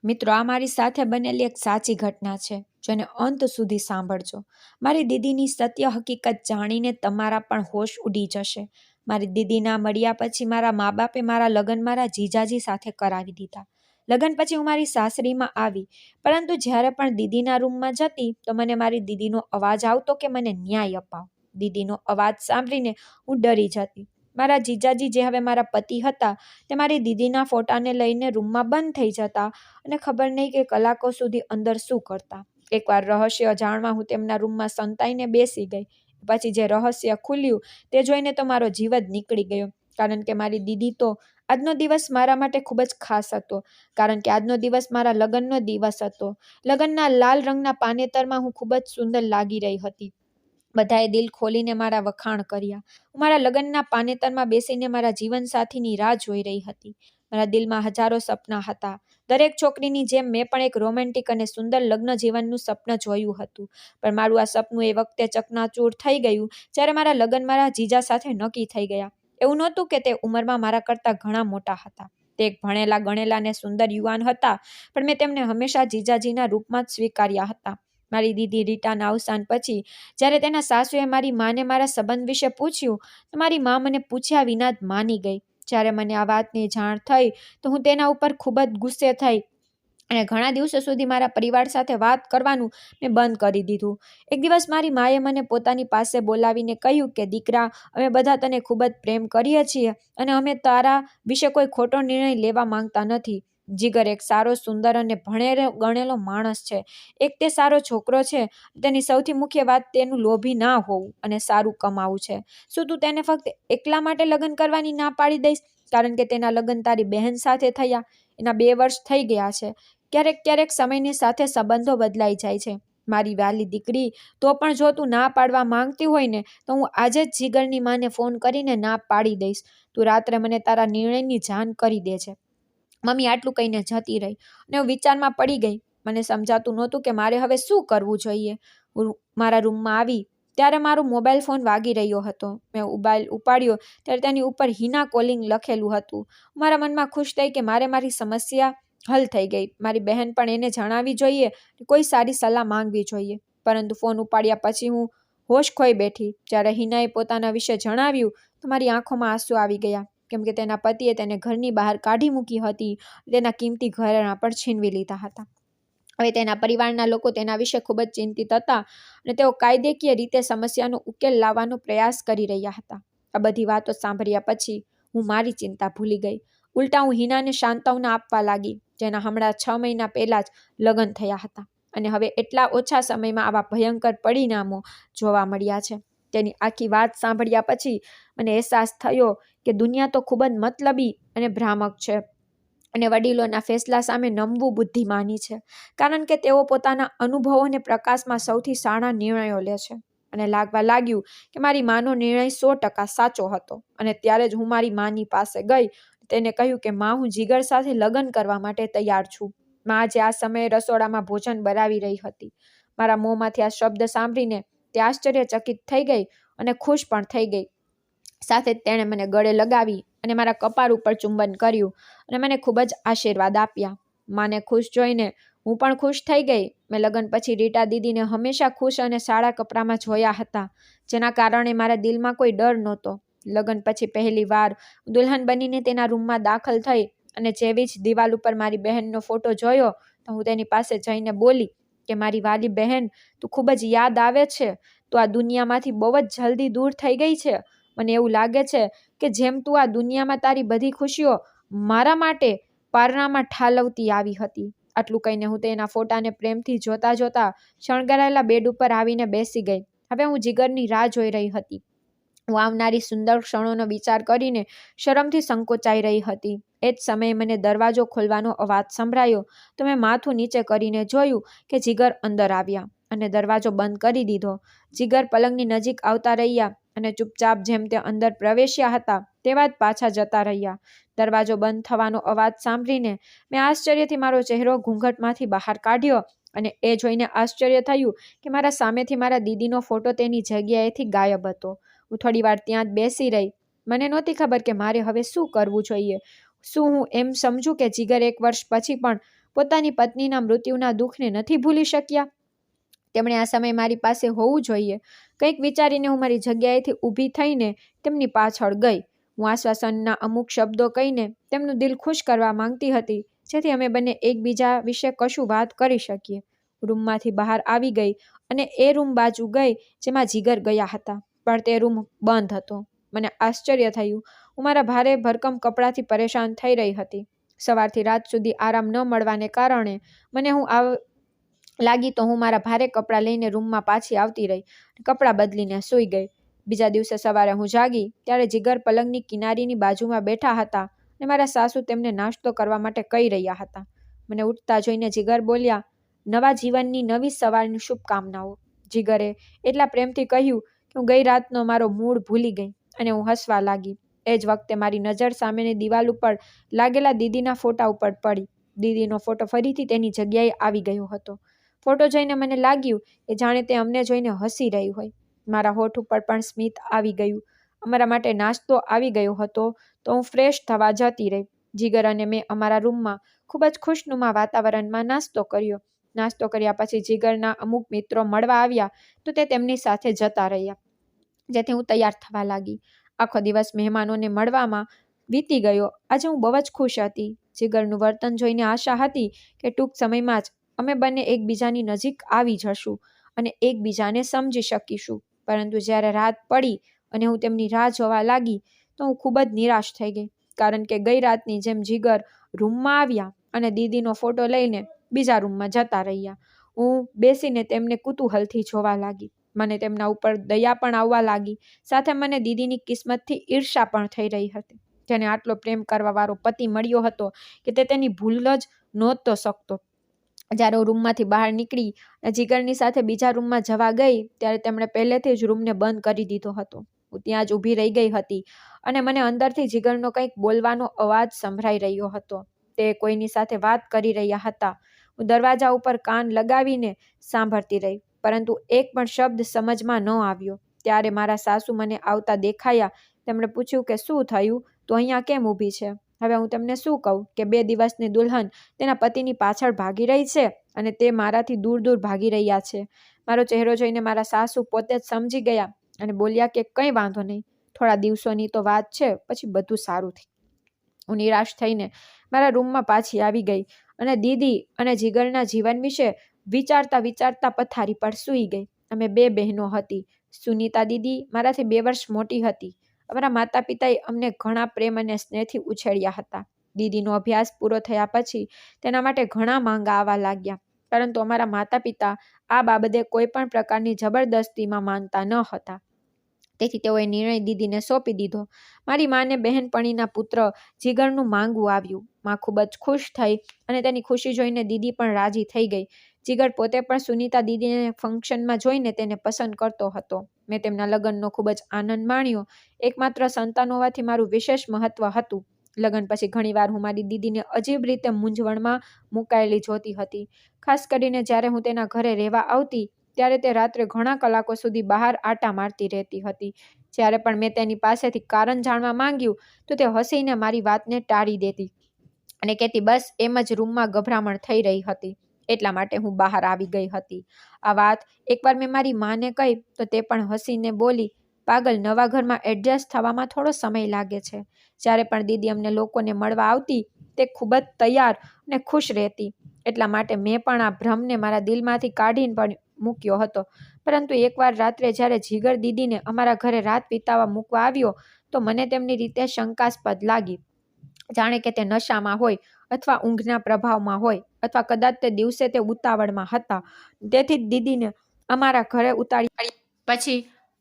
મિત્રો, આ મારી સાથે બનેલી એક સાચી ઘટના છે, જેને અંત સુધી સાંભળજો. મારી દીદીની સત્ય હકીકત જાણીને તમારા પણ હોશ ઉડી જશે. મારી દીદીના મળ્યા પછી મારા મા બાપે મારા લગ્ન મારા જીજાજી સાથે કરાવી દીધા. લગ્ન પછી હું મારી સાસરીમાં આવી, પરંતુ જ્યારે પણ દીદીના રૂમમાં જતી તો મને મારી દીદીનો અવાજ આવતો કે મને ન્યાય અપાવ. દીદીનો અવાજ સાંભળીને હું ડરી જતી. મારા જીજાજી, જે હવે મારા પતિ હતા, તે મારી દીદીના ફોટાને લઈને રૂમમાં બંધ થઈ જતા અને ખબર નહીં કે કલાકો સુધી અંદર શું કરતા. એકવાર રહસ્ય જાણવા હું તેમના રૂમમાં સંતાઈને બેસી ગઈ. પછી જે રહસ્ય ખુલ્યું તે જોઈને તો મારો જીવ જ નીકળી ગયો, કારણ કે મારી દીદી તો આજનો દિવસ મારા માટે ખૂબ જ ખાસ હતો, કારણ કે આજનો દિવસ મારા લગ્નનો દિવસ હતો. લગ્નના લાલ રંગના પાનેતરમાં હું ખૂબ જ સુંદર લાગી રહી હતી. બધાએ દિલ ખોલીને મારા વખાણ કર્યા. હું મારા લગ્નના પાનેતરમાં બેસીને મારા જીવનસાથીની રાહ જોઈ રહી હતી. મારા દિલમાં હજારો સપના હતા. દરેક છોકરીની જેમ મેં પણ એક રોમેન્ટિક અને સુંદર લગ્ન જીવનનું સપનું જોયું હતું. પણ મારું આ સપનું એ વખતે ચકનાચૂર થઈ ગયું જ્યારે મારા લગ્ન મારા જીજા સાથે નક્કી થઈ ગયા. એવું નહોતું કે તે ઉંમરમાં મારા કરતાં ઘણા મોટા હતા. તે એક ભણેલા ગણેલા અને સુંદર યુવાન હતા, પણ મેં તેમને હંમેશા જીજાજીના રૂપમાં જ સ્વીકાર્યા હતા. મારી દીદી રીટાના અવસાન પછી જ્યારે તેના સાસુએ મારી માને મારા સંબંધ વિશે પૂછ્યું તો મારી મા મને પૂછ્યા વિના જ માની ગઈ. જ્યારે મને આ વાતની જાણ થઈ તો હું તેના ઉપર ખૂબ જ ગુસ્સે થઈ અને ઘણા દિવસો સુધી મારા પરિવાર સાથે વાત કરવાનું મેં બંધ કરી દીધું. એક દિવસ મારી માએ મને પોતાની પાસે બોલાવીને કહ્યું કે દીકરા, અમે બધા તને ખૂબ જ પ્રેમ કરીએ છીએ અને અમે તારા વિશે કોઈ ખોટો નિર્ણય લેવા માંગતા નથી. જીગર એક સારો, સુંદર અને ભણેલો ગણેલો માણસ છે. એક તે સારો છોકરો છે. તેની સૌથી મુખ્ય વાત તેનું લોભી ના હોવું અને સારું કમાવું છે. શું તું તેને ફક્ત એકલા માટે લગ્ન કરવાની ના પાડી દઈશ? કારણ કે તેના લગ્ન તારી બહેન સાથે થયા. એના 2 વર્ષ થઈ ગયા છે. ક્યારેક સમયની સાથે સંબંધો બદલાઈ જાય છે. મારી વાલી દીકરી, તો પણ જો તું ના પાડવા માંગતી હોય ને તો હું આજે જ જીગરની માને ફોન કરીને ના પાડી દઈશ. તું રાત્રે મને તારા નિર્ણયની જાણ કરી દેજે. મમ્મી આટલું કહીને જતી રહી અને હું વિચારમાં પડી ગઈ. મને સમજાતું નહોતું કે મારે હવે શું કરવું જોઈએ. હું મારા રૂમમાં આવી ત્યારે મારો મોબાઈલ ફોન વાગી રહ્યો હતો. મેં મોબાઈલ ઉપાડ્યો ત્યારે તેની ઉપર હિના કોલિંગ લખેલું હતું. મારા મનમાં ખુશ થઈ કે મારી સમસ્યા હલ થઈ ગઈ. મારી બહેન પણ એને જણાવવી જોઈએ, કોઈ સારી સલાહ માંગવી જોઈએ. પરંતુ ફોન ઉપાડ્યા પછી હું હોશ ખોઈ બેઠી. જ્યારે હિનાએ પોતાના વિશે જણાવ્યું તો મારી આંખોમાં આંસુ આવી ગયા, કેમ કે તેના પતિએ તેને ઘરની બહાર કાઢી મૂકી હતી. તેના કિંમતી ઘરેણાં પણ છીનવી લીધા હતા. હવે તેના પરિવારના લોકો તેના વિશે ખૂબ જ ચિંતિત હતા અને તેઓ કાયદેકીય રીતે સમસ્યાનો ઉકેલ લાવવાનો પ્રયાસ કરી રહ્યા હતા. આ બધી વાતો સાંભળ્યા પછી હું મારી ચિંતા ભૂલી ગઈ. ઉલટા હું હિનાને સાંત્વના આપવા લાગી, જેના હમણાં 6 મહિના પહેલા જ લગ્ન થયા હતા અને હવે એટલા ઓછા સમયમાં આવા ભયંકર પરિણામો જોવા મળ્યા છે. તેની આખી વાત સાંભળ્યા પછી મને અહેસાસ થયો કે દુનિયા તો ખૂબ જ મતલબી અને ભ્રામક છે અને વડીલોના ફેસલા સામે નમવું બુદ્ધિમાની છે, કારણ કે તેઓ પોતાના અનુભવોને પ્રકાશમાં સૌથી સારા નિર્ણયો લે છે. અને લાગવા લાગ્યું કે મારી માનો નિર્ણય 100% સાચો હતો અને ત્યારે જ હું મારી માની પાસે ગઈ. તેને કહ્યું કે માં, હું જીગર સાથે લગ્ન કરવા માટે તૈયાર છું. માં આજે આ સમયે રસોડામાં ભોજન બનાવી રહી હતી. મારા મોંમાંથી આ શબ્દ સાંભળીને તે આશ્ચર્યચકિત થઈ ગઈ અને ખુશ પણ થઈ ગઈ. સાથે જ તેણે મને ગળે લગાવી અને મારા કપાળ ઉપર ચુંબન કર્યું અને મને ખૂબ જ આશીર્વાદ આપ્યા. માને ખુશ જોઈને હું પણ ખુશ થઈ ગઈ. મેં લગ્ન પછી રીટા દીદીને હંમેશા ખુશ અને સારા કપડામાં જોયા હતા, જેના કારણે મારા દિલમાં કોઈ ડર નહોતો. લગ્ન પછી પહેલી વાર દુલ્હન બનીને તેના રૂમમાં દાખલ થઈ અને જેવી જ દિવાલ ઉપર મારી બહેનનો ફોટો જોયો તો હું તેની પાસે જઈને બોલી કે મારી વાલી બહેન, તું ખૂબ જ યાદ આવે છે. તું આ દુનિયામાંથી બહુ જ જલ્દી દૂર થઈ ગઈ છે. મને એવું લાગે છે કે જેમ તું આ દુનિયામાં તારી બધી ખુશીઓ મારા માટે પારણામાં ઠાલવતી આવી હતી. આટલું કહીને હું તેના ફોટાને પ્રેમથી જોતા શણગારેલા બેડ ઉપર આવીને બેસી ગઈ. હવે હું જીગરની રાહ જોઈ રહી હતી. હું આવનારી સુંદર ક્ષણોનો વિચાર કરીને શરમથી સંકોચાઈ રહી હતી. એ જ સમયે મને દરવાજો ખોલવાનો અવાજ સંભળાયો તો મેં માથું નીચે કરીને જોયું કે જીગર અંદર આવ્યા અને દરવાજો બંધ કરી દીધો. જીગર પલંગની નજીક આવતા રહ્યા અને ચૂપચાપ જેમ તે અંદર પ્રવેશ્યા હતા તેવા જ પાછા જતા રહ્યા. દરવાજો બંધ થવાનો અવાજ સાંભળીને મેં આશ્ચર્યથી મારો ચહેરો ઘૂંઘટમાંથી બહાર કાઢ્યો અને એ જોઈને આશ્ચર્ય થયું કે મારા સામેથી મારા દીદીનો ફોટો તેની જગ્યાએથી ગાયબ હતો. હું થોડીવાર ત્યાં જ બેસી રહી. મને નહોતી ખબર કે મારે હવે શું કરવું જોઈએ. શું હું એમ સમજું કે જીગર 1 વર્ષ પછી પણ પોતાની પત્નીના મૃત્યુના દુઃખને નથી ભૂલી શક્યા? તેમણે આ સમયે મારી પાસે હોવું જોઈએ. કંઈક વિચારીને હું મારી જગ્યાએથી ઊભી થઈને તેમની પાછળ ગઈ. હું આશ્વાસનના અમુક શબ્દો કહીને તેમનું દિલ ખુશ કરવા માંગતી હતી, જેથી અમે બંને એકબીજા વિશે કશું વાત કરી શકીએ. રૂમમાંથી બહાર આવી ગઈ અને એ રૂમ બાજુ ગઈ જેમાં જીગર ગયા હતા, પણ તે રૂમ બંધ હતો. મને આશ્ચર્ય થયું. હું મારા ભારે ભરકમ કપડાથી પરેશાન થઈ રહી હતી. સવારથી રાત સુધી આરામ ન મળવાને કારણે મને લાગી તો હું મારા ભારે કપડાં લઈને રૂમમાં પાછી આવતી રહી. કપડાં બદલીને સૂઈ ગઈ. બીજા દિવસે સવારે હું જાગી ત્યારે જીગર પલંગની કિનારીની બાજુમાં બેઠા હતા અને મારા સાસુ તેમને નાસ્તો કરવા માટે કહી રહ્યા હતા. મને ઉઠતા જોઈને જીગર બોલ્યા, નવા જીવનની નવી સવારની શુભકામનાઓ. જીગરે એટલા પ્રેમથી કહ્યું કે હું ગઈ રાતનો મારો મૂડ ભૂલી ગઈ અને હું હસવા લાગી. એ જ વખતે મારી નજર સામેની દિવાલ ઉપર લાગેલા દીદીના ફોટા ઉપર પડી. દીદીનો ફોટો ફરીથી તેની જગ્યાએ આવી ગયો હતો. ફોટો જોઈને મને લાગ્યું કે જાણે તે અમને જોઈને હસી રહી હોય. મારા હોઠ ઉપર પણ સ્મિત આવી ગયું. અમારા માટે નાસ્તો આવી ગયો હતો તો હું ફ્રેશ થવા જતી રહી. જીગર અને મેં અમારા રૂમમાં ખૂબ જ ખુશનુમા વાતાવરણમાં નાસ્તો કર્યો. નાસ્તો કર્યા પછી જીગરના અમુક મિત્રો મળવા આવ્યા તો તે તેમની સાથે જતા રહ્યા, જેથી હું તૈયાર થવા લાગી. આખો દિવસ મહેમાનોને મળવામાં વીતી ગયો. આજે હું બહુ જ ખુશ હતી. જીગરનું વર્તન જોઈને આશા હતી કે ટૂંક સમયમાં જ અમે બંને એકબીજાની નજીક આવી જશું અને એકબીજાને સમજી શકીશું. પરંતુ જ્યારે રાત પડી અને હું તેમની રાહ જોવા લાગી તો હું ખૂબ જ નિરાશ થઈ ગઈ, કારણ કે ગઈ રાતની જેમ જીગર રૂમમાં આવ્યા અને દીદીનો ફોટો લઈને બીજા રૂમમાં જતા રહ્યા. હું બેસીને તેમને કુતૂહલથી જોવા લાગી. મને તેમના ઉપર દયા પણ આવવા લાગી. સાથે મને દીદીની કિસ્મતથી ઈર્ષા પણ થઈ રહી હતી. જેને આટલો પ્રેમ કરવાવાળો પતિ મળ્યો હતો કે તે તેની ભૂલ જ નહોતો શકતો. જ્યારે હું રૂમમાંથી બહાર નીકળી જીગરની સાથે બીજા રૂમમાં જવા ગઈ ત્યારે તેમણે પહેલેથી જ રૂમને બંધ કરી દીધો હતો. હું ત્યાં જ ઊભી રહી ગઈ હતી અને મને અંદરથી જીગરનો કંઈક બોલવાનો અવાજ સંભળાઈ રહ્યો હતો. તે કોઈની સાથે વાત કરી રહ્યા હતા. હું દરવાજા ઉપર કાન લગાવીને સાંભળતી રહી, પરંતુ એક પણ શબ્દ સમજમાં ન આવ્યો. ત્યારે મારા સાસુ મને આવતા દેખાયા. તેમણે પૂછ્યું કે શું થયું, તું અહીંયા કેમ ઊભી છે? હવે હું તમને શું કહું કે 2 દિવસની દુલ્હન તેના પતિની પાછળ ભાગી રહી છે અને તે મારાથી દૂર દૂર ભાગી રહ્યા છે. મારો ચહેરો જોઈને મારા સાસુ પોતે જ સમજી ગયા અને બોલ્યા કે કંઈ વાંધો નહીં, થોડા દિવસોની તો વાત છે, પછી બધું સારું થઈ. હું નિરાશ થઈને મારા રૂમમાં પાછી આવી ગઈ અને દીદી અને જીગરના જીવન વિશે વિચારતા વિચારતા પથારી પર સૂઈ ગઈ. અમે 2 બહેનો હતી. સુનીતા દીદી મારાથી 2 વર્ષ મોટી હતી. અમારા માતા પિતાએ અમને ઘણા પ્રેમ અને સ્નેહથી ઉછેર્યા હતા. દીદીનો અભ્યાસ પૂરો થયા પછી તેના માટે ઘણા માંગા આવવા લાગ્યા, પરંતુ અમારા માતા પિતા આ બાબતે કોઈ પણ પ્રકારની જબરદસ્તીમાં માનતા ન હતા. તેથી તેઓએ નિર્ણય દીદીને સોંપી દીધો. મારી માને બહેનપણીના પુત્ર જીગરનું માંગવું આવ્યું. માં ખૂબ જ ખુશ થઈ અને તેની ખુશી જોઈને દીદી પણ રાજી થઈ ગઈ. જીગર પોતે પણ સુનીતા દીદીને ફંક્શનમાં જોઈને તેને પસંદ કરતો હતો. મેં તેમના લગ્નનો ખૂબ જ આનંદ માણ્યો. એકમાત્ર સંતાન હોવાથી મારું વિશેષ મહત્વ હતું. લગ્ન પછી ઘણીવાર હું મારી દીદીને અજીબ રીતે મૂંઝવણમાં મુકાયેલી જોતી હતી. ખાસ કરીને જ્યારે હું તેના ઘરે રહેવા આવતી ત્યારે તે રાત્રે ઘણા કલાકો સુધી બહાર આટા મારતી રહેતી હતી. જ્યારે પણ મેં તેની પાસેથી કારણ જાણવા માંગ્યું તો તે હસીને મારી વાતને ટાળી દેતી અને કહેતી બસ એમ જ રૂમમાં ગભરામણ થઈ રહી હતી, એટલા માટે હું બહાર આવી ગઈ હતી. આ વાત એકવાર મેં મારી માને કહી તો તે પણ હસીને બોલી, પાગલ, નવા ઘરમાં એડજસ્ટ થવામાં થોડો સમય લાગે છે. જ્યારે પણ દીદી અમને લોકોને મળવા આવતી તે ખૂબ જ તૈયાર અને ખુશ રહેતી, એટલા માટે મેં પણ આ ભ્રમને મારા દિલમાંથી કાઢીને પણ મૂક્યો હતો. પરંતુ એકવાર રાત્રે જ્યારે જીગર દીદીને અમારા ઘરે રાત વિતાવવા મૂકવા આવ્યો તો મને તેમની રીતે શંકાસ્પદ લાગી. જાણે કે તે નશામાં હોય અથવા ઊંઘના પ્રભાવમાં હોય, અથવા કદાચ તે દિવસે તે ઉતાવળમાં હતા. તેથી જ દીદીને અમારા ઘરે ઉતારી પછી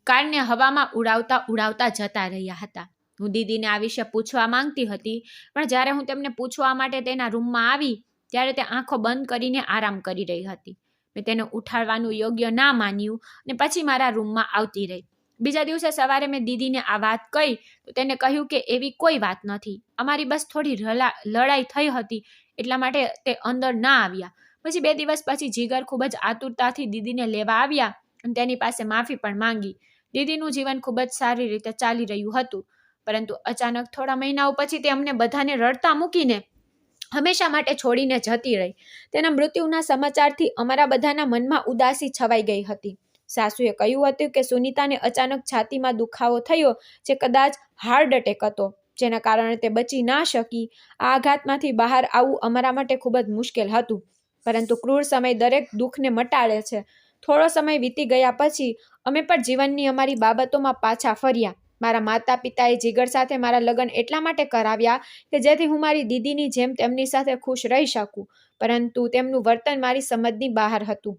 કારને હવામાં ઉડાવતા ઉડાવતા જતા રહ્યા હતા. હું દીદીને આ વિશે પૂછવા માંગતી હતી, પણ જ્યારે હું તેમને પૂછવા માટે તેના રૂમમાં આવી ત્યારે તે આંખો બંધ કરીને આરામ કરી રહી હતી. મેં તેને ઉઠાડવાનું યોગ્ય ના માન્યું અને પછી મારા રૂમમાં આવતી રહી. બીજા દિવસે સવારે મેં દીદીને આ વાત કહી તો તેને કહ્યું કે એવી કોઈ વાત નથી, અમારી બસ થોડી લડાઈ થઈ હતી, એટલા માટે તે અંદર ના આવ્યા. પછી 2 દિવસ પછી જીગર ખૂબ જ આતુરતાથી દીદીને લેવા આવ્યા અને તેની પાસે માફી પણ માંગી. દીદીનું જીવન ખૂબ જ સારી રીતે ચાલી રહ્યું હતું, પરંતુ અચાનક થોડા મહિનાઓ પછી તે અમને બધાને રડતા મૂકીને હંમેશા માટે છોડીને જતી રહી. તેના મૃત્યુના સમાચારથી અમારા બધાના મનમાં ઉદાસી છવાઈ ગઈ હતી. સાસુએ કહ્યું હતું કે સુનીતાને અચાનક છાતીમાં દુખાવો થયો, જે કદાચ હાર્ટ એટેક હતો, જેના કારણે તે બચી ના શકી. આ આઘાતમાંથી બહાર આવવું અમારા માટે ખૂબ જ મુશ્કેલ હતું, પરંતુ ક્રૂર સમય દરેક દુઃખને મટાડે છે. થોડો સમય વીતી ગયા પછી અમે પણ જીવનની અમારી બાબતોમાં પાછા ફર્યા. મારા માતા પિતાએ જીગર સાથે મારા લગ્ન એટલા માટે કરાવ્યા કે જેથી હું મારી દીદીની જેમ તેમની સાથે ખુશ રહી શકું, પરંતુ તેમનું વર્તન મારી સમજની બહાર હતું.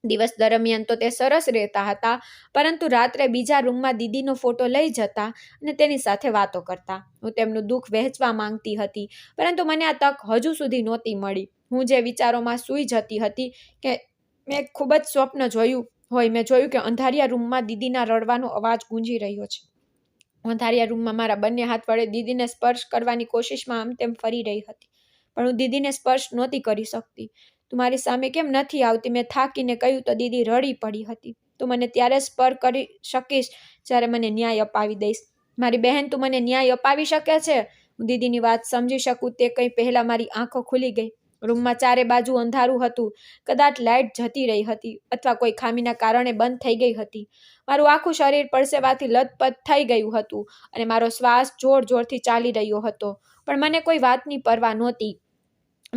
દિવસ દરમિયાન તો તે સરસ રહેતા હતા, પરંતુ રાત્રે બીજા રૂમમાં દીદીનો ફોટો લઈ જતા અને તેની સાથે વાતો કરતા. હું તેમનું દુઃખ વહેંચવા માંગતી હતી, પરંતુ મને આ તક હજુ સુધી નહોતી મળી. હું જે વિચારોમાં સૂઈ જતી હતી કે મેં ખૂબ જ સ્વપ્ન જોયું હોય. મેં જોયું કે અંધારિયા રૂમમાં દીદીના રડવાનો અવાજ ગુંજી રહ્યો છે. અંધારિયા રૂમમાં મારા બંને હાથ વડે દીદીને સ્પર્શ કરવાની કોશિશમાં આમ તેમ ફરી રહી હતી, પણ હું દીદીને સ્પર્શ નહોતી કરી શકતી. તું મારી સામે કેમ નથી આવતી? મેં થાકીને કહ્યું તો દીદી રડી પડી હતી. તું મને ત્યારે સ્પર્શ કરી શકીશ જ્યારે મને ન્યાય અપાવી દઈશ. મારી બહેન, તું મને ન્યાય અપાવી શકે છે? હું દીદીની વાત સમજી શકું તે કંઈ પહેલા મારી આંખો ખુલી ગઈ. રૂમમાં ચારે બાજુ અંધારું હતું. કદાચ લાઇટ જતી રહી હતી અથવા કોઈ ખામીના કારણે બંધ થઈ ગઈ હતી. મારું આખું શરીર પરસેવાથી લથપથ થઈ ગયું હતું અને મારો શ્વાસ જોર જોરથી ચાલી રહ્યો હતો, પણ મને કોઈ વાતની પરવા નહોતી.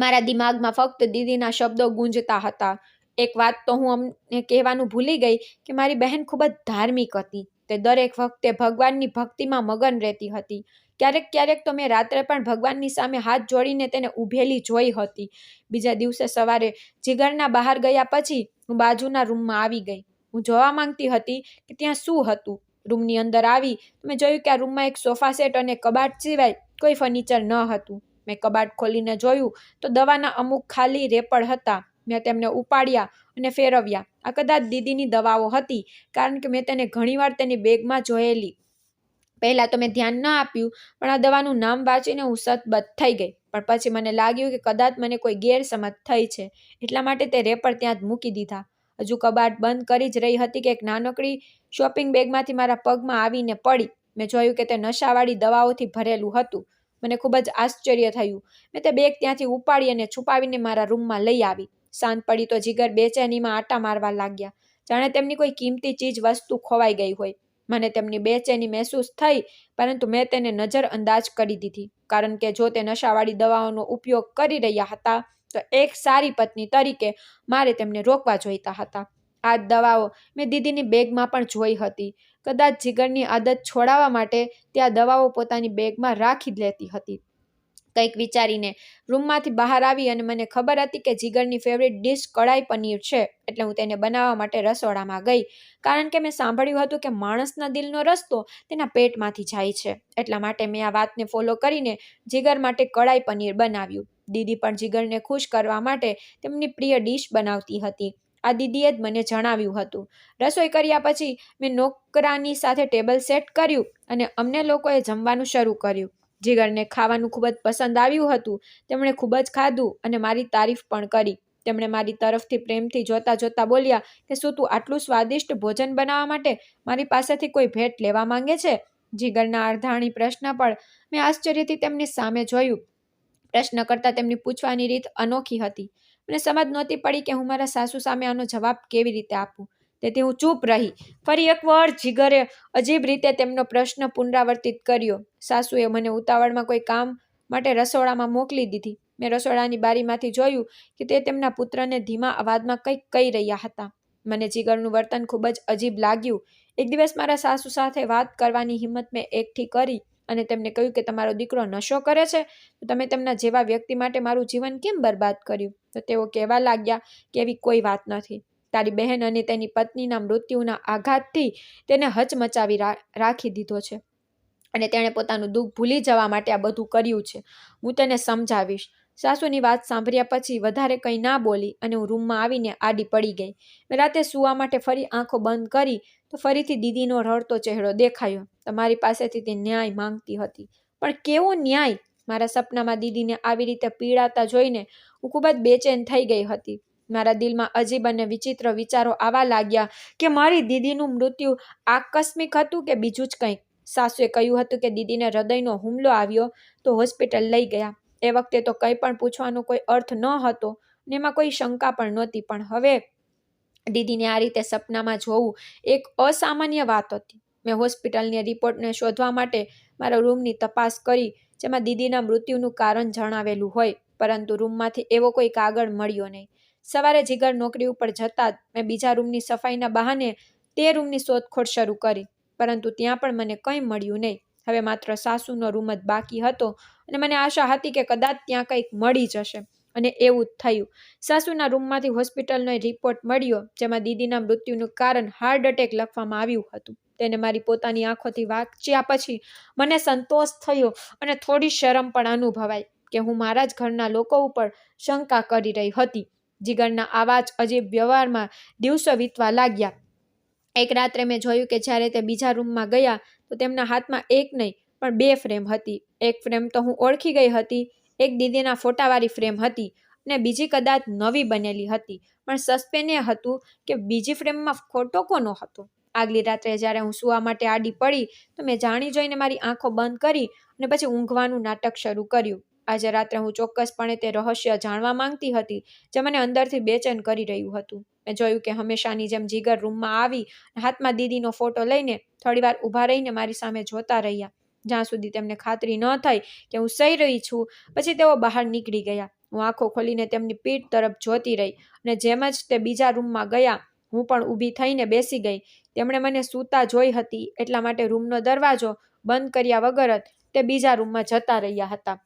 મારા દિમાગમાં ફક્ત દીદીના શબ્દો ગુંજતા હતા. એક વાત તો હું અમને કહેવાનું ભૂલી ગઈ કે મારી બહેન ખૂબ જ ધાર્મિક હતી. તે દરેક વખતે ભગવાનની ભક્તિમાં મગન રહેતી હતી. ક્યારેક તો મેં રાત્રે પણ ભગવાનની સામે હાથ જોડીને તેને ઊભેલી જોઈ હતી. બીજા દિવસે સવારે જીગરના બહાર ગયા પછી હું બાજુના રૂમમાં આવી ગઈ. હું જોવા માંગતી હતી કે ત્યાં શું હતું. રૂમની અંદર આવી તો મેં જોયું કે આ રૂમમાં એક સોફા સેટ અને કબાટ સિવાય કોઈ ફર્નિચર ન હતું. મેં કબાટ ખોલીને જોયું તો દવાના અમુક ખાલી રેપડ હતા. મેં તેમને ઉપાડ્યા અને ફેરવ્યા. આ કદાચ દીદીની દવાઓ હતી, કારણ કે મેં તેને ઘણીવાર તેની બેગમાં જોયેલી. પહેલાં તો મેં ધ્યાન ન આપ્યું, પણ આ દવાનું નામ વાંચીને હું સતબત થઈ ગઈ. પણ પછી મને લાગ્યું કે કદાચ મને કોઈ ગેરસમજ થઈ છે, એટલા માટે તે રેપડ ત્યાં જ મૂકી દીધા. હજુ કબાટ બંધ કરી જ રહી હતી કે એક નાનકડી શોપિંગ બેગમાંથી મારા પગમાં આવીને પડી. મેં જોયું કે તે નશાવાળી દવાઓથી ભરેલું હતું. મને ખૂબ જ આશ્ચર્ય થયું. મેં તે બેગ ત્યાંથી ઉપાડી અને છુપાવીને મારા રૂમમાં લઈ આવી. સાંજ પડી તો જીગર બેચેનીમાં આટા મારવા લાગ્યા, જાણે તેમની કોઈ કિંમતી ચીજ વસ્તુ ખોવાઈ ગઈ હોય. મને તેમની બેચેની મહેસૂસ થઈ, પરંતુ મેં તેને નજરઅંદાજ કરી દીધી, કારણ કે જો તે નશાવાળી દવાઓનો ઉપયોગ કરી રહ્યા હતા તો એક સારી પત્ની તરીકે મારે તેમને રોકવા જોઈતા હતા. આ દવાઓ મેં દીદીની બેગમાં પણ જોઈ હતી. કદાચ જીગરની આદત છોડાવવા માટે તે આ દવાઓ પોતાની બેગમાં રાખી લેતી હતી. કંઈક વિચારીને રૂમમાંથી બહાર આવી અને મને ખબર હતી કે જીગરની ફેવરિટ ડિશ કઢાઈ પનીર છે, એટલે હું તેને બનાવવા માટે રસોડામાં ગઈ, કારણ કે મેં સાંભળ્યું હતું કે માણસના દિલનો રસ્તો તેના પેટમાંથી જાય છે. એટલા માટે મેં આ વાતને ફોલો કરીને જીગર માટે કઢાઈ પનીર બનાવ્યું. દીદી પણ જીગરને ખુશ કરવા માટે તેમની પ્રિય ડિશ બનાવતી હતી. આ દીદીએ જ મને જણાવ્યું હતું. રસોઈ કર્યા પછી મેં નોકરાની સાથે ટેબલ સેટ કર્યું અને અમને લોકોએ જમવાનું શરૂ કર્યું. જીગરને ખાવાનું ખૂબ જ પસંદ આવ્યું હતું. તેમણે ખૂબ જ ખાધું અને મારી તારીફ પણ કરી. તેમણે મારી તરફથી પ્રેમથી જોતા બોલ્યા કે શું તું આટલું સ્વાદિષ્ટ ભોજન બનાવવા માટે મારી પાસેથી કોઈ ભેટ લેવા માંગે છે? જીગરના અર્ધાણી પ્રશ્ન પર મેં આશ્ચર્યથી તેમની સામે જોયું. પ્રશ્ન કરતાં તેમની પૂછવાની રીત અનોખી હતી. મને સમજ નહોતી પડી કે હું મારા સાસુ સામે આનો જવાબ કેવી રીતે આપું. તેથી હું ચૂપ રહી. ફરી એકવાર જીગરે અજીબ રીતે તેમનો પ્રશ્ન પુનરાવર્તિત કર્યો. સાસુએ મને ઉતાવળમાં કોઈ કામ માટે રસોડામાં મોકલી દીધી. મેં રસોડાની બારીમાંથી જોયું કે તે તેમના પુત્રને ધીમા અવાજમાં કંઈક કહી રહ્યા હતા. મને જીગરનું વર્તન ખૂબ જ અજીબ લાગ્યું. એક દિવસ મારા સાસુ સાથે વાત કરવાની હિંમત મેં એકઠી કરી અને તેમને કહ્યું કે તમારો દીકરો નશો કરે છે, તો તમે તેમના જેવા વ્યક્તિ માટે મારું જીવન કેમ બરબાદ કર્યું? તો તેઓ કહેવા લાગ્યા કે એવી કોઈ વાત નથી. તારી બહેન અને તેની પત્નીના મૃત્યુના આઘાતથી તેને હચમચાવી રાખી દીધો છે અને તેણે પોતાનું દુઃખ ભૂલી જવા માટે આ બધું કર્યું છે. હું તેને સમજાવીશ. સાસુની વાત સાંભળ્યા પછી વધારે કંઈ ના બોલી અને હું રૂમમાં આવીને આડી પડી ગઈ. મેં રાતે સૂવા માટે ફરી આંખો બંધ કરી તો ફરીથી દીદીનો રડતો ચહેરો દેખાયો. તમારી પાસેથી તે ન્યાય માંગતી હતી. પણ કેવો ન્યાય? મારા સપનામાં દીદીને આવી રીતે પીડાતા જોઈને હું ખૂબ જ બેચેન થઈ ગઈ હતી. મારા દિલમાં અજીબ અને વિચિત્ર વિચારો આવવા લાગ્યા કે મારી દીદીનું મૃત્યુ આકસ્મિક હતું કે બીજું જ કંઈક. સાસુએ કહ્યું હતું કે દીદીને હૃદયનો હુમલો આવ્યો તો હોસ્પિટલ લઈ ગયા. એ વખતે તો કંઈ પણ પૂછવાનો કોઈ અર્થ ન હતો ને એમાં કોઈ શંકા પણ નહોતી, પણ હવે દીદીને આ રીતે સપનામાં જોવું એક અસામાન્ય વાત હતી. મેં હોસ્પિટલની રિપોર્ટને શોધવા માટે મારા રૂમની તપાસ કરી, જેમાં દીદીના મૃત્યુનું કારણ જણાવેલું હોય, પરંતુ રૂમમાંથી એવો કોઈ કાગળ મળ્યો નહીં. સવારે જીગર નોકરી ઉપર જતા જ મેં બીજા રૂમની સફાઈના બહાને તે રૂમની શોધખોળ શરૂ કરી, પરંતુ ત્યાં પણ મને કંઈ મળ્યું નહીં. હવે માત્ર સાસુનો રૂમ જ બાકી હતો અને મને આશા હતી કે કદાચ ત્યાં કંઈક મળી જશે, અને એવું જ થયું. સાસુના રૂમમાંથી હોસ્પિટલનો રિપોર્ટ મળ્યો, જેમાં દીદીના મૃત્યુનું કારણ હાર્ટ એટેક લખવામાં આવ્યું હતું. તેને મારી પોતાની આંખોથી વાંચ્યા પછી મને સંતોષ થયો અને થોડી શરમ પણ અનુભવાઈ કે હું મારા જ ઘરના લોકો ઉપર શંકા કરી રહી હતી. જીગરના આવા જ અજીબ વ્યવહારમાં દિવસો વીતવા લાગ્યા. એક રાત્રે મેં જોયું કે જ્યારે તે બીજા રૂમમાં ગયા તો તેમના હાથમાં એક નહીં પણ 2 ફ્રેમ હતી. એક ફ્રેમ તો હું ઓળખી ગઈ હતી, એક દીદીના ફોટાવાળી ફ્રેમ હતી અને બીજી કદાચ નવી બનેલી હતી, પણ સસ્પેન્સ એ હતું કે બીજી ફ્રેમમાં ફોટો કોનો હતો. આગલી રાત્રે જ્યારે હું સૂવા માટે આડી પડી તો મેં જાણી જોઈને મારી આંખો બંધ કરી અને પછી ઊંઘવાનું નાટક શરૂ કર્યું. આજે રાત્રે હું ચોક્કસપણે તે રહસ્ય જાણવા માંગતી હતી જે મને અંદરથી બેચેન કરી રહ્યું હતું. મેં જોયું કે હંમેશાની જેમ જીગર રૂમમાં આવી હાથમાં દીદીનો ફોટો લઈને થોડીવાર ઊભા રહીને મારી સામે જોતા રહ્યા, જ્યાં સુધી તેમને ખાતરી ન થઈ કે હું સહી રહી છું. પછી તેઓ બહાર નીકળી ગયા. હું આંખો ખોલીને તેમની પીઠ તરફ જોતી રહી અને જેમ જ તે બીજા રૂમમાં ગયા હું પણ ઊભી થઈને બેસી ગઈ. તેમણે મને સૂતા જોઈ હતી, એટલા માટે રૂમનો દરવાજો બંધ કર્યા વગર જ તે બીજા રૂમમાં જતા રહ્યા હતા.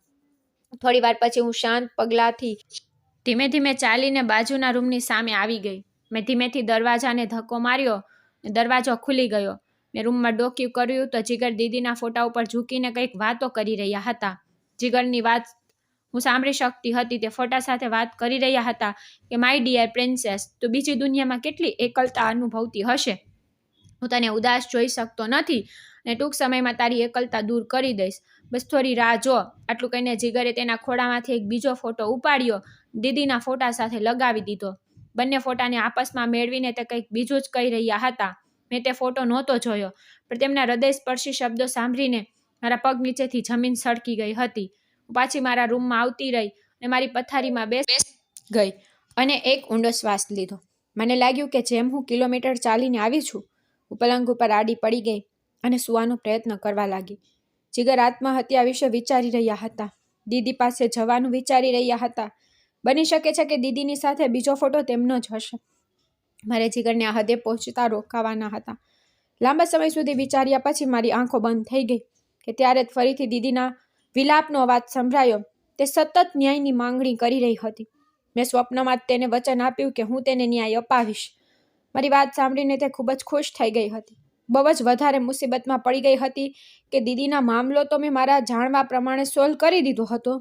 થોડી વાર પછી હું શાંત પગલાંથી ધીમે ધીમે ચાલીને બાજુના રૂમની સામે આવી ગઈ. મેં ધીમેથી દરવાજાને ધક્કો માર્યો, દરવાજો ખુલી ગયો. મેં રૂમમાં ડોકિયું કર્યું તો જીગર દીદીના ફોટા ઉપર ઝૂકીને કંઈક વાતો કરી રહ્યા હતા. જીગરની વાત હું સાંભળી શકતી હતી. તે ફોટા સાથે વાત કરી રહ્યા હતા કે માય ડિયર પ્રિન્સેસ, તું બીજી દુનિયામાં કેટલી એકલતા અનુભવતી હશે. હું તને ઉદાસ જોઈ શકતો નથી અને ટૂંક સમયમાં તારી એકલતા દૂર કરી દઈશ. બસ થોડી રાહ જો. આટલું કહીને જીગરે તેના ખોળામાંથી એક બીજો ફોટો ઉપાડ્યો, દીદીના ફોટા સાથે લગાવી દીધો. બંને ફોટાને આપસમાં મેળવીને તે કંઈક બીજું જ કહી રહ્યા હતા. મેં તે ફોટો નહોતો જોયો, પણ તેમના હૃદયસ્પર્શી શબ્દો સાંભળીને મારા પગ નીચેથી જમીન સળકી ગઈ હતી. હું પાછી મારા રૂમમાં આવતી રહી અને મારી પથારીમાં બેસી ગઈ અને એક ઊંડો શ્વાસ લીધો. મને લાગ્યું કે જેમ હું કિલોમીટર ચાલીને આવી છું. હું પલંગ ઉપર આડી પડી ગઈ અને સૂવાનો પ્રયત્ન કરવા લાગી. જીગર આત્મહત્યા વિશે વિચારી રહ્યા હતા. દીદી પાસે જવાનું વિચારી રહ્યા હતા. બની શકે છે કે દીદીની સાથે બીજો ફોટો તેમનો જ હશે. મારે જીગરને આ હદે પહોંચતા રોકાવાના હતા. લાંબા સમય સુધી વિચાર્યા પછી મારી આંખો બંધ થઈ ગઈ કે ત્યારે જ ફરીથી દીદીના વિલાપનો અવાજ સંભળાયો. તે સતત ન્યાયની માંગણી કરી રહી હતી. મેં સ્વપ્નમાં જ તેને વચન આપ્યું કે હું તેને ન્યાય અપાવીશ. મારી વાત સાંભળીને તે ખૂબ જ ખુશ થઈ ગઈ હતી. બહુ જ વધારે મુસીબતમાં પડી ગઈ હતી કે દીદીના મામલો તો મેં મારા જાણવા પ્રમાણે સોલ્વ કરી દીધો હતો.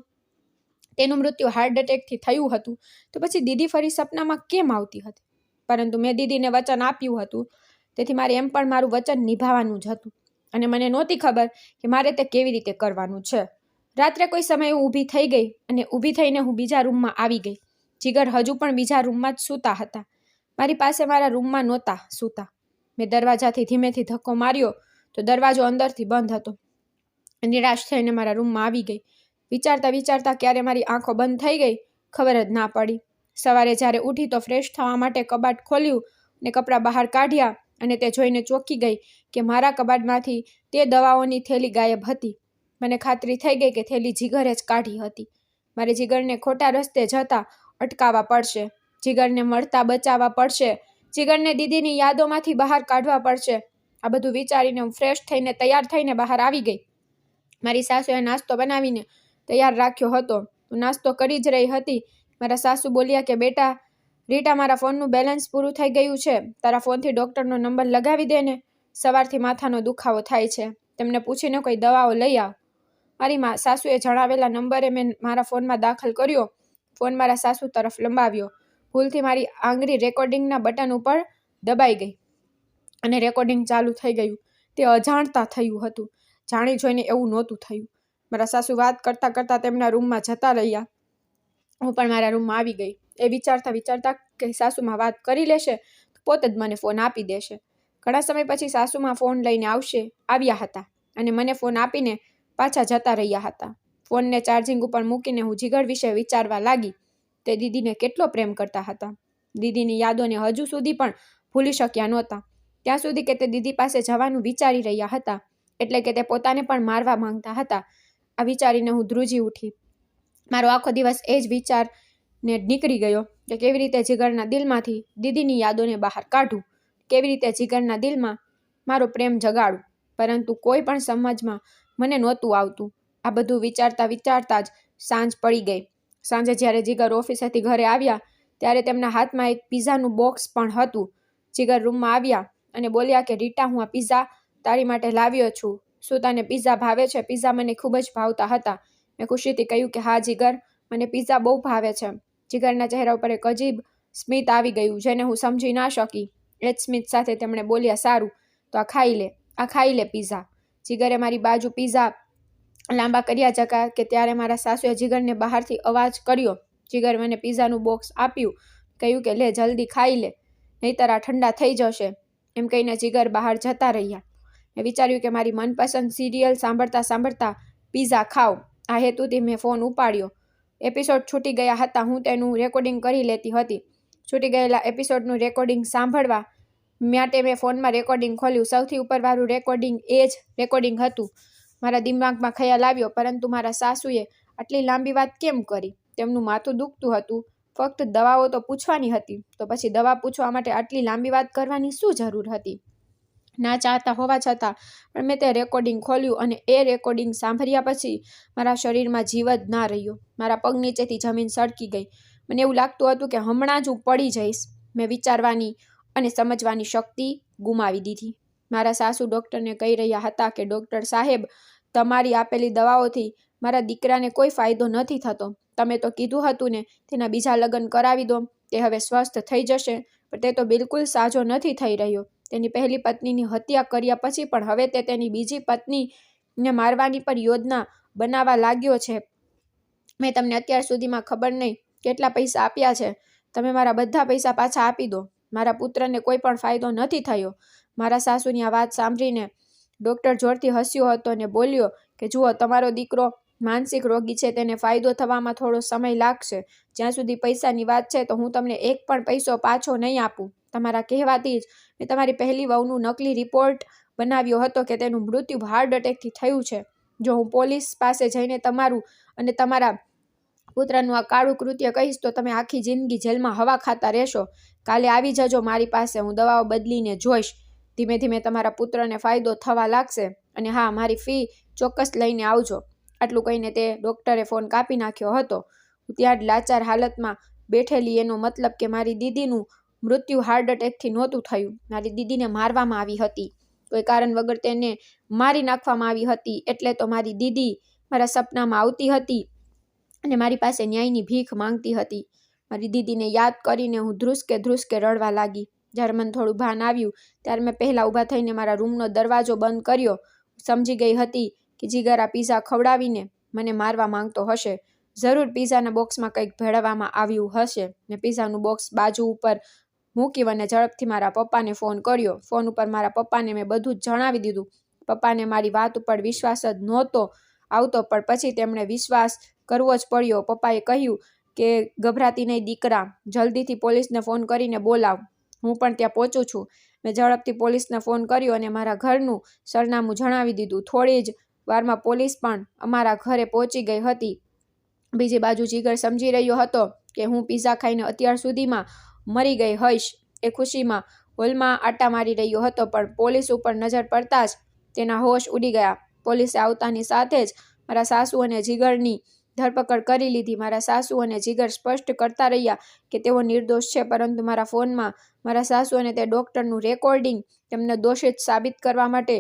તેનું મૃત્યુ હાર્ટ એટેકથી થયું હતું, તો પછી દીદી ફરી સપનામાં કેમ આવતી હતી? પરંતુ મેં દીદીને વચન આપ્યું હતું, તેથી મારે એમ પણ મારું વચન નિભાવવાનું જ હતું અને મને નહોતી ખબર કે મારે તે કેવી રીતે કરવાનું છે. રાત્રે કોઈ સમયે હું ઊભી થઈ ગઈ અને ઊભી થઈને હું બીજા રૂમમાં આવી ગઈ. જીગર હજુ પણ બીજા રૂમમાં જ સૂતા હતા. મારી પાસે મારા રૂમમાં નહોતા સૂતા. મેં દરવાજાથી ધીમેથી ધક્કો માર્યો તો દરવાજો અંદરથી બંધ હતો. નિરાશ થઈને મારા રૂમમાં આવી ગઈ. વિચારતા વિચારતા ક્યારે મારી આંખો બંધ થઈ ગઈ ખબર જ ના પડી. સવારે જ્યારે ઉઠી તો ફ્રેશ થવા માટે કબાટ ખોલ્યું અને કપડાં બહાર કાઢ્યા અને તે જોઈને ચોંકી ગઈ કે મારા કબાટમાંથી તે દવાઓની થેલી ગાયબ હતી. મને ખાતરી થઈ ગઈ કે થેલી જીગરે જ કાઢી હતી. મારે જીગરને ખોટા રસ્તે જતા અટકાવવા પડશે. જીગરને મળતા બચાવવા પડશે. જીગરને દીદીની યાદોમાંથી બહાર કાઢવા પડશે. આ બધું વિચારીને હું ફ્રેશ થઈને તૈયાર થઈને બહાર આવી ગઈ. મારી સાસુએ નાસ્તો બનાવીને તૈયાર રાખ્યો હતો. હું નાસ્તો કરી જ રહી હતી. મારા સાસુ બોલ્યા કે બેટા રીટા, મારા ફોનનું બેલેન્સ પૂરું થઈ ગયું છે. તારા ફોનથી ડૉક્ટરનો નંબર લગાવી દે ને. સવારથી માથાનો દુખાવો થાય છે. તેમને પૂછીને કોઈ દવાઓ લઈ આવ. મારી સાસુએ જણાવેલા નંબરે મેં મારા ફોનમાં દાખલ કર્યો. ફોન મારા સાસુ તરફ લંબાવ્યો. ભૂલથી મારી આંગળી રેકોર્ડિંગના બટન ઉપર દબાઈ ગઈ અને રેકોર્ડિંગ ચાલુ થઈ ગયું. તે અજાણતા થયું હતું. જાણી જોઈને એવું નહોતું થયું. મારા સાસુ વાત કરતાં કરતાં તેમના રૂમમાં જતા રહ્યા. હું પણ મારા રૂમમાં આવી ગઈ. એ વિચારતા વિચારતા કે સાસુમાં વાત કરી લેશે તો પોતે જ મને ફોન આપી દેશે. ઘણા સમય પછી સાસુમાં ફોન લઈને આવ્યા હતા અને મને ફોન આપીને પાછા જતા રહ્યા હતા. ફોનને ચાર્જિંગ ઉપર મૂકીને હું જીગર વિશે વિચારવા લાગી. તે દીદીને કેટલો પ્રેમ કરતા હતા. દીદીની યાદોને હજુ સુધી પણ ભૂલી શક્યા નહોતા. ત્યાં સુધી કે તે દીદી પાસે જવાનું વિચારી રહ્યા હતા, એટલે કે તે પોતાને પણ મારવા માંગતા હતા. આ વિચારીને હું ધ્રુજી ઉઠી. મારો આખો દિવસ એ જ વિચારને નીકળી ગયો કે કેવી રીતે જીગરના દિલમાંથી દીદીની યાદોને બહાર કાઢું, કેવી રીતે જીગરના દિલમાં મારો પ્રેમ જગાડું. પરંતુ કોઈ પણ સમજમાં મને નહોતું આવતું. આ બધું વિચારતા વિચારતા જ સાંજ પડી ગઈ. સાંજે જ્યારે જીગર ઓફિસેથી ઘરે આવ્યા ત્યારે તેમના હાથમાં એક પિઝાનું બોક્સ પણ હતું. જીગર રૂમમાં આવ્યા અને બોલ્યા કે રીટા, હું આ પિઝા તારી માટે લાવ્યો છું. શું તને પિઝા ભાવે છે? પિઝા મને ખૂબ જ ભાવતા હતા. મેં ખુશીથી કહ્યું કે હા જીગર, મને પિઝા બહુ ભાવે છે. જીગરના ચહેરા ઉપર એક અજીબ સ્મિત આવી ગયું, જેને હું સમજી ના શકી. એ જ સ્મિત સાથે તેમણે બોલ્યા, સારું તો આ ખાઈ લે પિઝા. જીગરે મારી બાજુ પિઝા લાંબા કર્યા જગા કે ત્યારે મારા સાસુએ જીગરને બહારથી અવાજ કર્યો. જીગર મને પિઝાનું બોક્સ આપ્યું, કહ્યું કે લે જલ્દી ખાઈ લે, નહીંતર આ ઠંડા થઈ જશે. એમ કહીને જીગર બહાર જતા રહ્યા. મેં વિચાર્યું કે મારી મનપસંદ સિરિયલ સાંભળતા સાંભળતા પિઝા ખાવ. આ હેતુથી મેં ફોન ઉપાડ્યો. એપિસોડ છૂટી ગયા હતા. હું તેનું રેકોર્ડિંગ કરી લેતી હતી. છૂટી ગયેલા એપિસોડનું રેકોર્ડિંગ સાંભળવા માટે મેં ફોનમાં રેકોર્ડિંગ ખોલ્યું. સૌથી ઉપરવાળું રેકોર્ડિંગ એ જ રેકોર્ડિંગ હતું. મારા દિમાગમાં ખ્યાલ આવ્યો, પરંતુ મારા સાસુએ આટલી લાંબી વાત કેમ કરી? તેમનું માથું દુખતું હતું. ફક્ત દવાઓ તો પૂછવાની હતી, તો પછી દવા પૂછવા માટે આટલી લાંબી વાત કરવાની શું જરૂર હતી? ના ચાહતા હોવા છતાં પણ મેં તે રેકોર્ડિંગ ખોલ્યું અને એ રેકોર્ડિંગ સાંભળ્યા પછી મારા શરીરમાં જીવ જ ના રહ્યો. મારા પગ નીચેથી જમીન સળકી ગઈ. મને એવું લાગતું હતું કે હમણાં જ હું પડી જઈશ. મેં વિચારવાની અને સમજવાની શક્તિ ગુમાવી દીધી. મારા સાસુ ડૉક્ટરને કહી રહ્યા હતા કે ડૉક્ટર સાહેબ, તમારી આપેલી દવાઓથી મારા દીકરાને કોઈ ફાયદો નથી થતો. તમે તો કીધું હતું ને તેના બીજા લગ્ન કરાવી દો, તે હવે સ્વસ્થ થઈ જશે, પણ તે તો બિલકુલ સાજો નથી થઈ રહ્યો. તેની પહેલી પત્નીની હત્યા કર્યા પછી પણ હવે તે તેની બીજી પત્નીને મારવાની પણ યોજના બનાવવા લાગ્યો છે. મેં તમને અત્યાર સુધીમાં ખબર નહીં કેટલા પૈસા આપ્યા છે. તમે મારા બધા પૈસા પાછા આપી દો. મારા પુત્રને કોઈ પણ ફાયદો નથી થયો. મારા સાસુની આ વાત સાંભળીને ડૉક્ટર જોરથી હસ્યો હતો અને બોલ્યો કે જુઓ, તમારો દીકરો માનસિક રોગી છે, તેને ફાયદો થવામાં થોડો સમય લાગશે. જ્યાં સુધી પૈસાની વાત છે તો હું તમને એક પણ પૈસો પાછો નહીં આપું. તમારા કહેવાથી જ મેં તમારી પહેલી વહુનું નકલી રિપોર્ટ બનાવ્યો હતો કે તેનું મૃત્યુ હાર્ટ એટેકથી થયું છે. જો હું પોલીસ પાસે જઈને તમારું અને તમારા પુત્રનું આ કાળું કૃત્ય કહીશ તો તમે આખી જિંદગી જેલમાં હવા ખાતા રહેશો. કાલે આવી જજો મારી પાસે, હું દવાઓ બદલીને જોઈશ. ધીમે ધીમે તમારા પુત્રને ફાયદો થવા લાગશે. અને હા, મારી ફી ચોક્કસ લઈને આવજો. આટલું કહીને તે ડૉક્ટરે ફોન કાપી નાખ્યો હતો. હું ત્યાં જ લાચાર હાલતમાં બેઠેલી. એનો મતલબ કે મારી દીદીનું મૃત્યુ હાર્ટ એટેકથી નહોતું થયું. મારી દીદીને મારવામાં આવી હતી. કોઈ કારણ વગર તેને મારી નાખવામાં આવી હતી. એટલે તો મારી દીદી મારા સપનામાં આવતી હતી અને મારી પાસે ન્યાયની ભીખ માંગતી હતી. મારી દીદીને યાદ કરીને હું ધ્રુસકે રડવા લાગી. જ્યારે મને થોડું ભાન આવ્યું ત્યારે મેં પહેલાં ઊભા થઈને મારા રૂમનો દરવાજો બંધ કર્યો. સમજી ગઈ હતી કે જીગર આ પિઝા ખવડાવીને મને મારવા માંગતો હશે. જરૂર પિઝાના બોક્સમાં કંઈક ભેળવવામાં આવ્યું હશે. ને પિઝાનું બોક્સ બાજુ ઉપર મૂકી અને ઝડપથી મારા પપ્પાને ફોન કર્યો. ફોન ઉપર મારા પપ્પાને મેં બધું જ જણાવી દીધું. પપ્પાને મારી વાત ઉપર વિશ્વાસ જ નહોતો આવતો, પણ પછી તેમણે વિશ્વાસ કરવો જ પડ્યો. પપ્પાએ કહ્યું કે ગભરાતી નહીં દીકરા, જલ્દીથી પોલીસને ફોન કરીને બોલાવ, હું પણ ત્યાં પહોંચું છું. મેં ઝડપથી પોલીસને ફોન કર્યો અને મારા ઘરનું સરનામું જણાવી દીધું. થોડી જ વારમાં પોલીસ પણ અમારા ઘરે પહોંચી ગઈ હતી. બીજી બાજુ જીગર સમજી રહ્યો હતો કે હું પિઝા ખાઈને અત્યાર સુધીમાં મરી ગઈ હોઈશ. એ ખુશીમાં હોલમાં આટા મારી રહ્યો હતો, પણ પોલીસ ઉપર નજર પડતા જ તેના હોશ ઉડી ગયા. પોલીસે આવતાની સાથે જ મારા સાસુ અને જીગરની ધરપકડ કરી લીધી. મારા સાસુ અને જીગર સ્પષ્ટ કરતા રહ્યા કે તેઓ નિર્દોષ છે, પરંતુ મારા ફોનમાં મારા સાસુ અને તે ડૉક્ટરનું રેકોર્ડિંગ તેમને દોષિત સાબિત કરવા માટે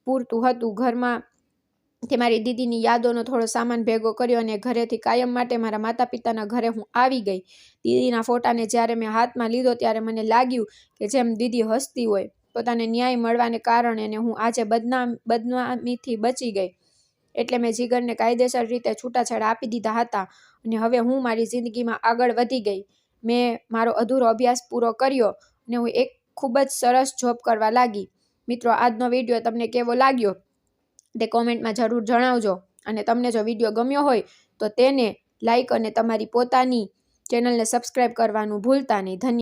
પૂરતું હતું. ઘરમાં તે મારી દીદીની યાદોનો થોડો સામાન ભેગો કર્યો અને ઘરેથી કાયમ માટે મારા માતા પિતાના ઘરે હું આવી ગઈ. દીદીના ફોટાને જ્યારે મેં હાથમાં લીધો ત્યારે મને લાગ્યું કે જેમ દીદી હસતી હોય. પોતાને ન્યાય મળવાને કારણે અને હું આજે બદનામીથી બચી ગઈ. એટલે મેં જીગરને કાયદેસર રીતે છૂટાછેડા આપી દીધા હતા અને હવે હું મારી જિંદગીમાં આગળ વધી ગઈ. મેં મારો અધૂરો અભ્યાસ પૂરો કર્યો અને હું એક ખૂબ જ સરસ જોબ કરવા લાગી. મિત્રો, આજનો વિડીયો તમને કેવો લાગ્યો તે કોમેન્ટમાં જરૂર જણાવજો. અને તમને જો વિડીયો ગમ્યો હોય તો તેને લાઈક અને તમારી પોતાની ચેનલને સબસ્ક્રાઈબ કરવાનું ભૂલતા નહીં. ધન્યવાદ.